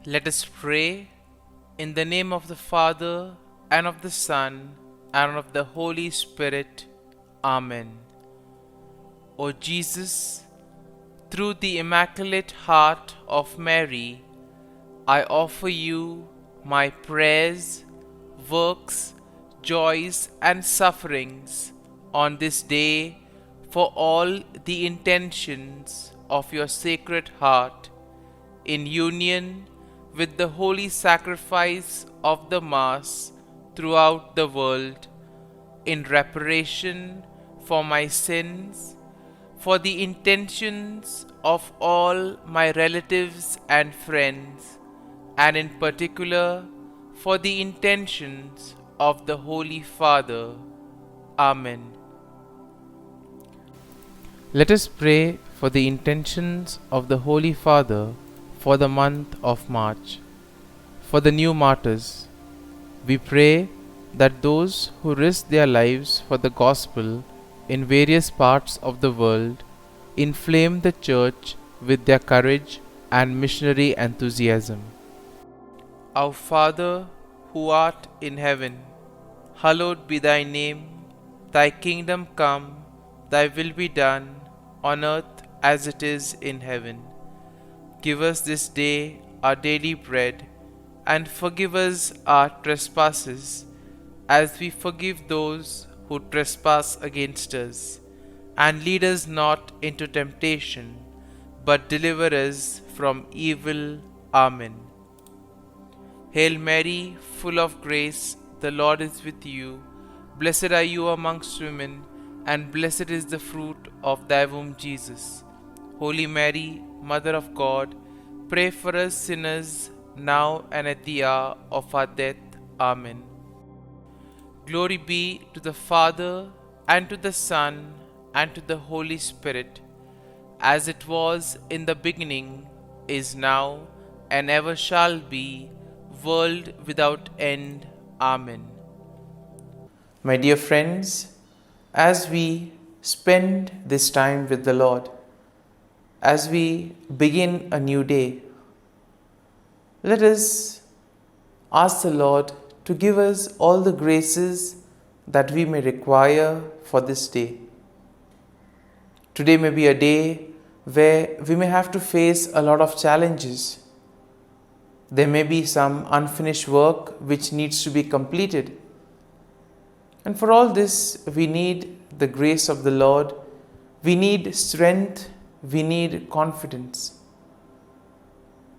Let us pray in the name of the Father, and of the Son, and of the Holy Spirit. Amen. O Jesus, through the Immaculate Heart of Mary, I offer you my prayers, works, joys, and sufferings on this day for all the intentions of your Sacred Heart, in union with the holy sacrifice of the Mass throughout the world, in reparation for my sins, for the intentions of all my relatives and friends, and in particular for the intentions of the Holy Father. Amen. Let us pray for the intentions of the Holy Father for the month of March. For the new martyrs, we pray that those who risk their lives for the gospel in various parts of the world inflame the Church with their courage and missionary enthusiasm. Our Father, who art in heaven, hallowed be thy name. Thy kingdom come, thy will be done, on earth as it is in heaven. Give us this day our daily bread, and forgive us our trespasses, as we forgive those who trespass against us. And lead us not into temptation, but deliver us from evil. Amen. Hail Mary, full of grace, the Lord is with you. Blessed are you amongst women, and blessed is the fruit of thy womb, Jesus. Holy Mary, Mother of God, pray for us sinners, now and at the hour of our death. Amen. Glory be to the Father, and to the Son, and to the Holy Spirit, as it was in the beginning, is now, and ever shall be, world without end. Amen. My dear friends, as we spend this time with the Lord, as we begin a new day, let us ask the Lord to give us all the graces that we may require for this day. Today may be a day where we may have to face a lot of challenges. There may be some unfinished work which needs to be completed. And for all this, we need the grace of the Lord. We need strength. We need confidence.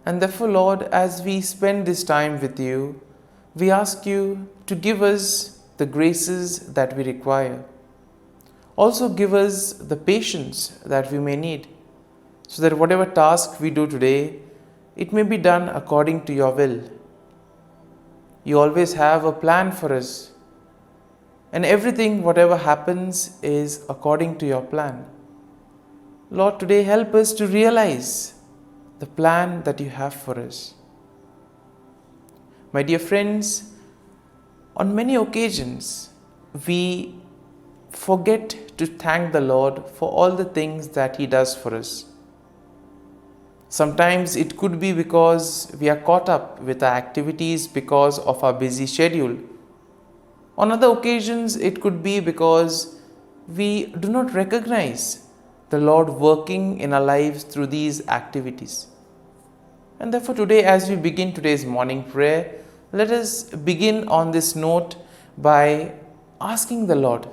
And therefore, Lord, as we spend this time with you, we ask you to give us the graces that we require. Also give us the patience that we may need, so that whatever task we do today, it may be done according to your will. You always have a plan for us, and everything, whatever happens, is according to your plan. Lord, today help us to realize the plan that you have for us. My dear friends, on many occasions, we forget to thank the Lord for all the things that He does for us. Sometimes it could be because we are caught up with our activities because of our busy schedule. On other occasions, it could be because we do not recognize the Lord working in our lives through these activities. And therefore today, as we begin today's morning prayer, let us begin on this note by asking the Lord,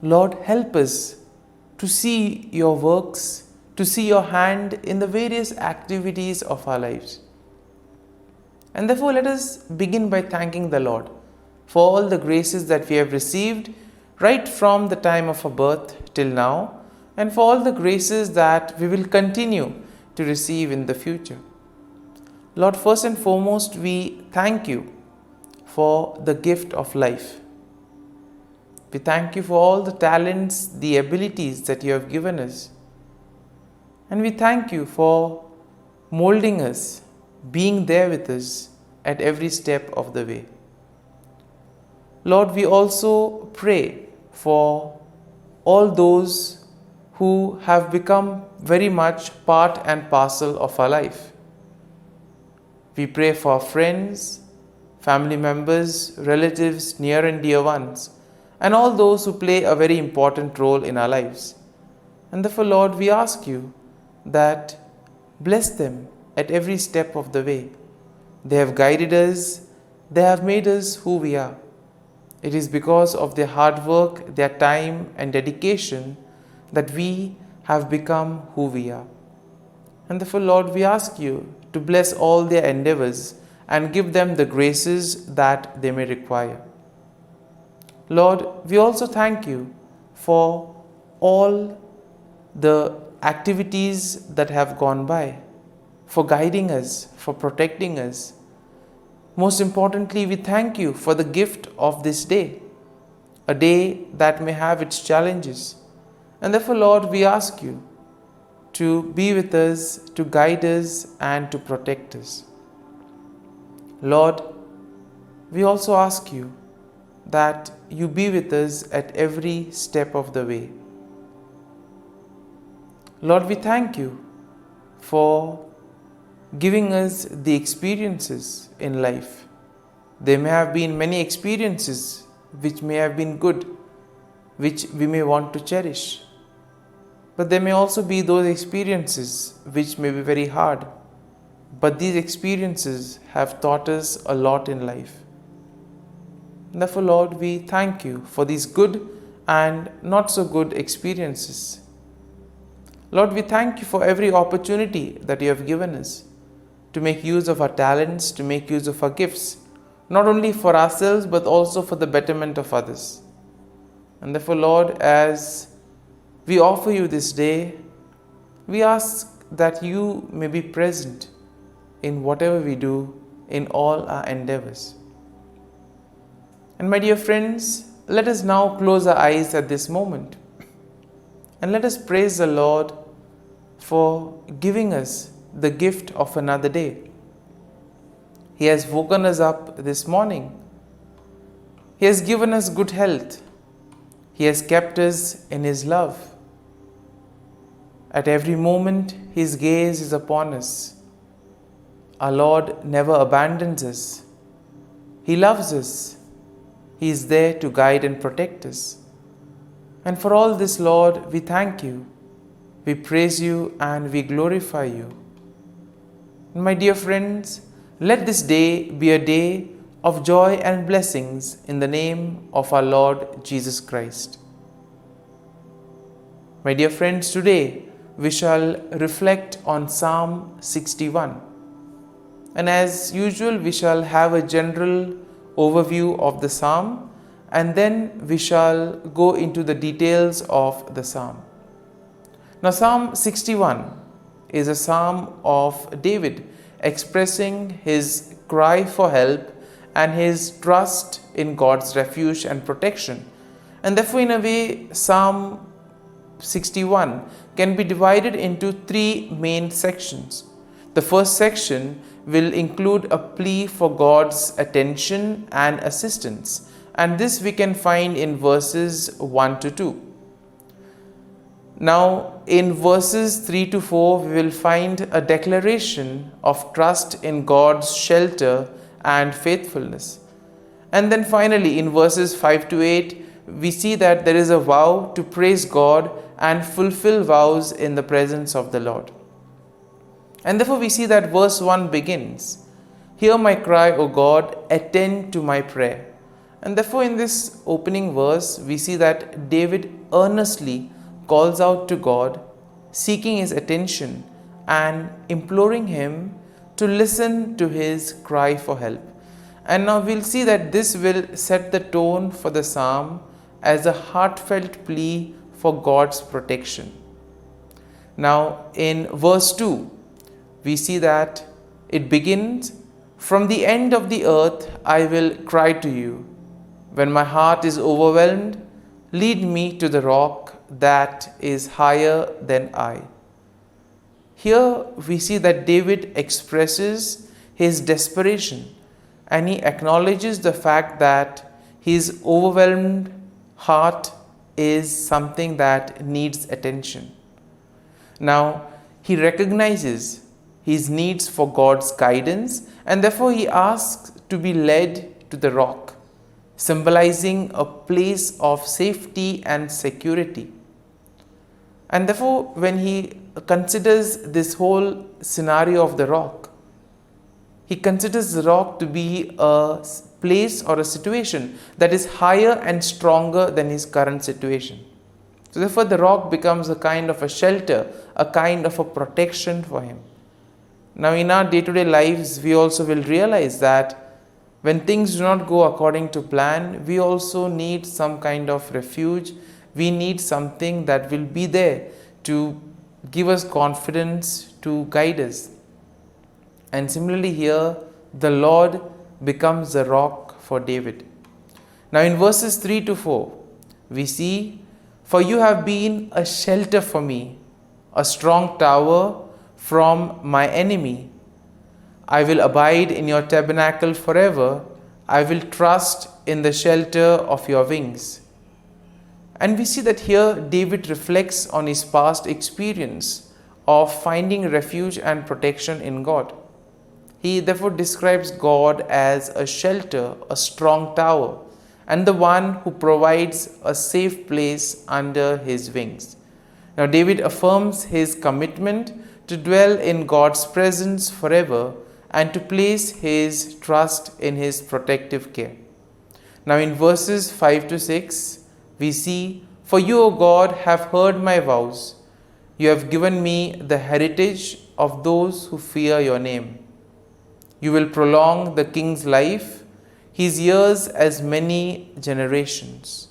Lord, help us to see your works, to see your hand in the various activities of our lives. And therefore, let us begin by thanking the Lord for all the graces that we have received right from the time of our birth till now, and for all the graces that we will continue to receive in the future. Lord, first and foremost, we thank you for the gift of life. We thank you for all the talents, the abilities that you have given us. And we thank you for molding us, being there with us at every step of the way. Lord, we also pray for all those who have become very much part and parcel of our life. We pray for our friends, family members, relatives, near and dear ones, and all those who play a very important role in our lives. And therefore, Lord, we ask you that bless them at every step of the way. They have guided us, they have made us who we are. It is because of their hard work, their time and dedication that we have become who we are. And therefore, Lord, we ask you to bless all their endeavors and give them the graces that they may require. Lord, we also thank you for all the activities that have gone by, for guiding us, for protecting us. Most importantly, we thank you for the gift of this day, a day that may have its challenges. And therefore, Lord, we ask you to be with us, to guide us, and to protect us. Lord, we also ask you that you be with us at every step of the way. Lord, we thank you for giving us the experiences in life. There may have been many experiences which may have been good, which we may want to cherish. But there may also be those experiences which may be very hard. But these experiences have taught us a lot in life. Therefore, Lord, we thank you for these good and not so good experiences. Lord, we thank you for every opportunity that you have given us to make use of our talents, to make use of our gifts, not only for ourselves but also for the betterment of others. And therefore, Lord, as we offer you this day, we ask that you may be present in whatever we do, in all our endeavors. And my dear friends, let us now close our eyes at this moment and let us praise the Lord for giving us the gift of another day. He has woken us up this morning. He has given us good health. He has kept us in His love. At every moment, His gaze is upon us. Our Lord never abandons us. He loves us. He is there to guide and protect us. And for all this, Lord, we thank you. We praise you and we glorify you. And my dear friends, let this day be a day of joy and blessings in the name of our Lord Jesus Christ. My dear friends, today we shall reflect on Psalm 61. And as usual, we shall have a general overview of the psalm, and then we shall go into the details of the psalm. Now, Psalm 61 is a psalm of David expressing his cry for help and his trust in God's refuge and protection. And therefore, in a way, Psalm 61 can be divided into three main sections. The first section will include a plea for God's attention and assistance, and this we can find in verses 1 to 2. Now, in verses 3 to 4, we will find a declaration of trust in God's shelter and faithfulness. And then finally, in verses 5 to 8, we see that there is a vow to praise God and fulfill vows in the presence of the Lord. And therefore we see that verse 1 begins, "Hear my cry, O God, attend to my prayer." And therefore in this opening verse, we see that David earnestly calls out to God, seeking his attention and imploring him to listen to his cry for help. And now we'll see that this will set the tone for the psalm as a heartfelt plea for God's protection. Now in verse 2, we see that it begins, "From the end of the earth I will cry to you. When my heart is overwhelmed, lead me to the rock that is higher than I." Here we see that David expresses his desperation and he acknowledges the fact that his overwhelmed heart is something that needs attention. Now he recognizes his needs for God's guidance, and therefore he asks to be led to the rock, symbolizing a place of safety and security. And therefore, when he considers this whole scenario of the rock, he considers the rock to be a place or a situation that is higher and stronger than his current situation. So therefore, the rock becomes a kind of a shelter, a kind of a protection for him. Now, in our day-to-day lives, we also will realize that when things do not go according to plan, we also need some kind of refuge. We need something that will be there to give us confidence, to guide us. And similarly here, the Lord becomes the rock for David. Now in verses 3 to 4, we see, "For you have been a shelter for me, a strong tower from my enemy. I will abide in your tabernacle forever. I will trust in the shelter of your wings." And we see that here David reflects on his past experience of finding refuge and protection in God. He therefore describes God as a shelter, a strong tower, and the one who provides a safe place under his wings. Now David affirms his commitment to dwell in God's presence forever and to place his trust in his protective care. Now in verses 5 to 6, we see, "For you, O God, have heard my vows. You have given me the heritage of those who fear your name. You will prolong the king's life, his years as many generations."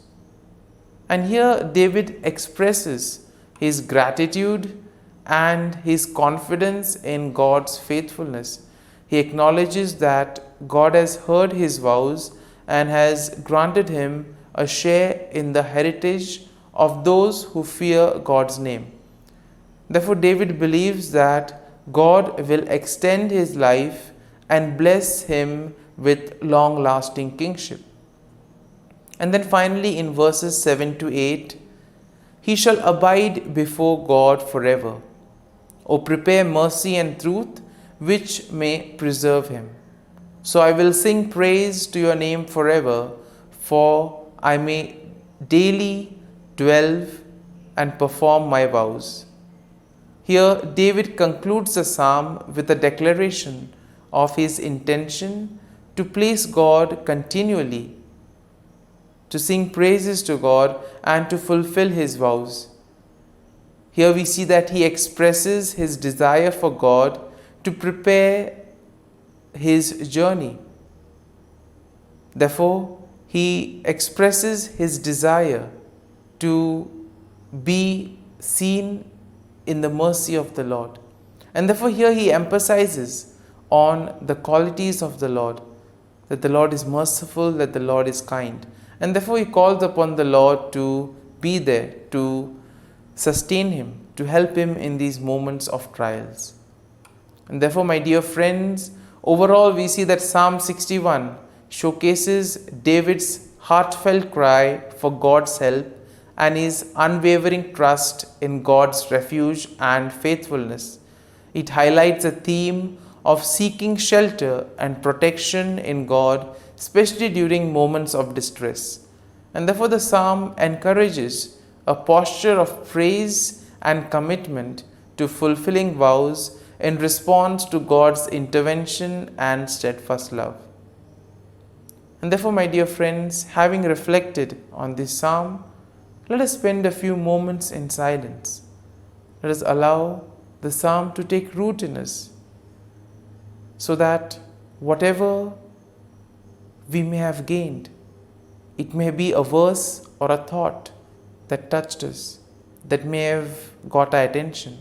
And here David expresses his gratitude and his confidence in God's faithfulness. He acknowledges that God has heard his vows and has granted him a share in the heritage of those who fear God's name. Therefore, David believes that God will extend his life and bless him with long-lasting kingship. And then finally in verses 7 to 8, "He shall abide before God forever. O prepare mercy and truth, which may preserve him. So I will sing praise to your name forever, for I may daily dwell and perform my vows." Here David concludes the psalm with a declaration of his intention to place God continually, to sing praises to God and to fulfill his vows. Here we see that he expresses his desire for God to prepare his journey. Therefore, he expresses his desire to be seen in the mercy of the Lord. And therefore here he emphasizes on the qualities of the Lord, that the Lord is merciful, that the Lord is kind. And therefore he calls upon the Lord to be there, to sustain him, to help him in these moments of trials. And therefore, my dear friends, overall we see that Psalm 61 showcases David's heartfelt cry for God's help and his unwavering trust in God's refuge and faithfulness. It highlights a theme of seeking shelter and protection in God, especially during moments of distress. And therefore the psalm encourages a posture of praise and commitment to fulfilling vows in response to God's intervention and steadfast love. And therefore, my dear friends, having reflected on this psalm, let us spend a few moments in silence. Let us allow the psalm to take root in us, so that whatever we may have gained, it may be a verse or a thought that touched us, that may have got our attention.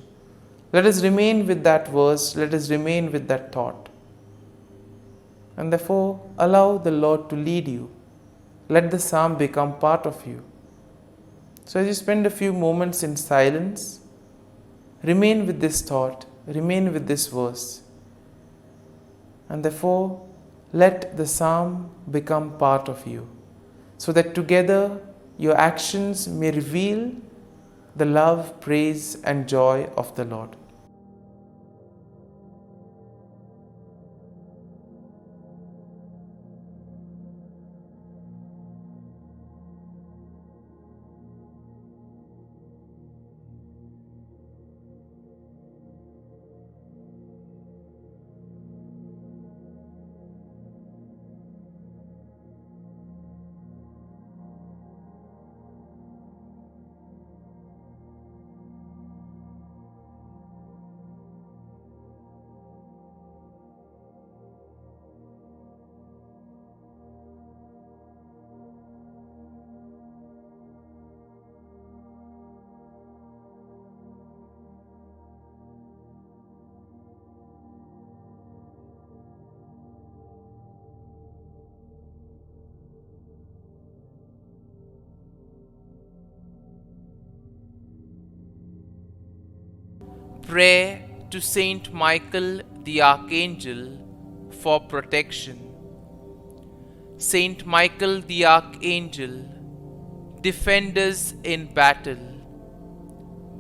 Let us remain with that verse, let us remain with that thought. And therefore, allow the Lord to lead you. Let the psalm become part of you. So as you spend a few moments in silence, remain with this thought, remain with this verse. And therefore, let the psalm become part of you, so that together your actions may reveal the love, praise, and joy of the Lord. Prayer to Saint Michael the Archangel for protection. Saint Michael the Archangel, defend us in battle.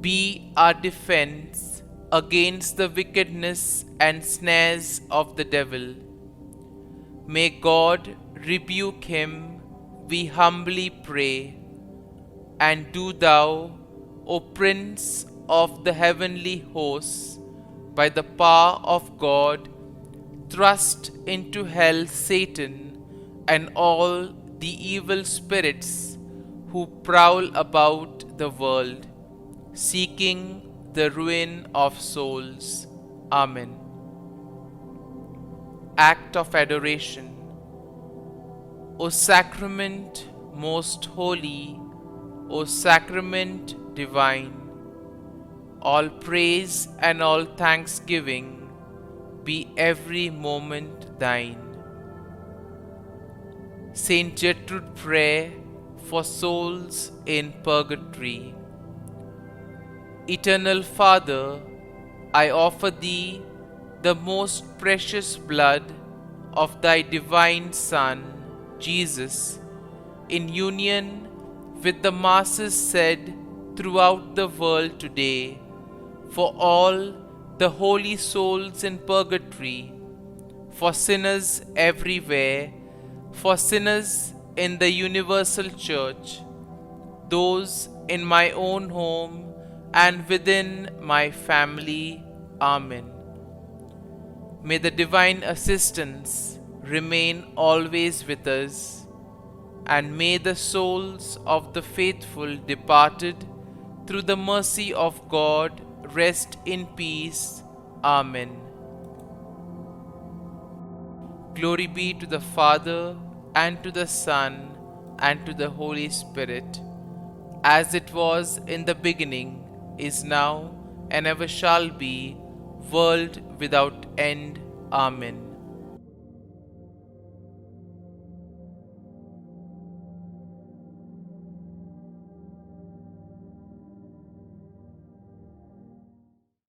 Be our defense against the wickedness and snares of the devil. May God rebuke him, we humbly pray. And do thou, O Prince of the heavenly hosts, by the power of God, thrust into hell Satan and all the evil spirits who prowl about the world, seeking the ruin of souls. Amen. Act of Adoration. O Sacrament most holy, O Sacrament divine, all praise and all thanksgiving be every moment thine. Saint Gertrude Prayer for souls in purgatory. Eternal Father, I offer Thee the most precious blood of Thy divine Son, Jesus, in union with the masses said throughout the world today, for all the holy souls in purgatory, for sinners everywhere, for sinners in the universal church, those in my own home and within my family. Amen. May the divine assistance remain always with us, and may the souls of the faithful departed through the mercy of God rest in peace. Amen. Glory be to the Father, and to the Son, and to the Holy Spirit, as it was in the beginning, is now, and ever shall be, world without end. Amen.